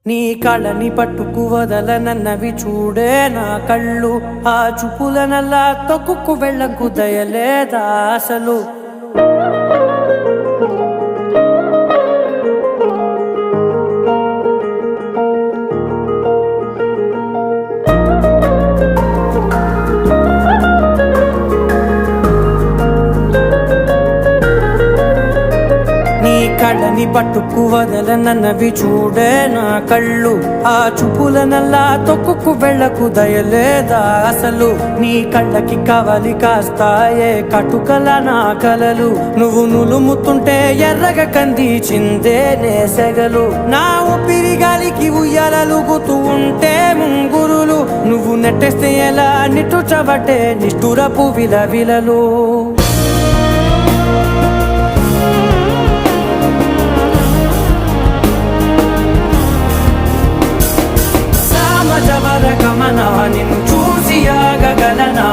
నీ కళని పట్టుకు వదలనన్నవి చూడే నా కళ్ళు, ఆ చూపులనల్లా తొక్కుకు వెళ్ళకు దయలేదా అసలు. కళ్ళని పట్టుకు వదలనన్నవి చూడే నా కళ్ళు, ఆ చూపులనల్లా తొక్కుకు వెళ్ళకు దయలేదా అసలు. నీ కళ్ళకి కవలి కాస్తాయే కటుకల నా కలలు, నువ్వు నులుముతుంటే ఎర్రగ కంది చిందే నేసెగలు. నా ఊపిరి గాలికి ఉయ్యాలలుగుతూ ఉంటే ముంగురులు, నువ్వు నెట్టేస్తే ఎలా నిట్టుచబట్టే నిష్ఠురపు విలవిలలు. నిన్ను చూసి ఆగగలనా,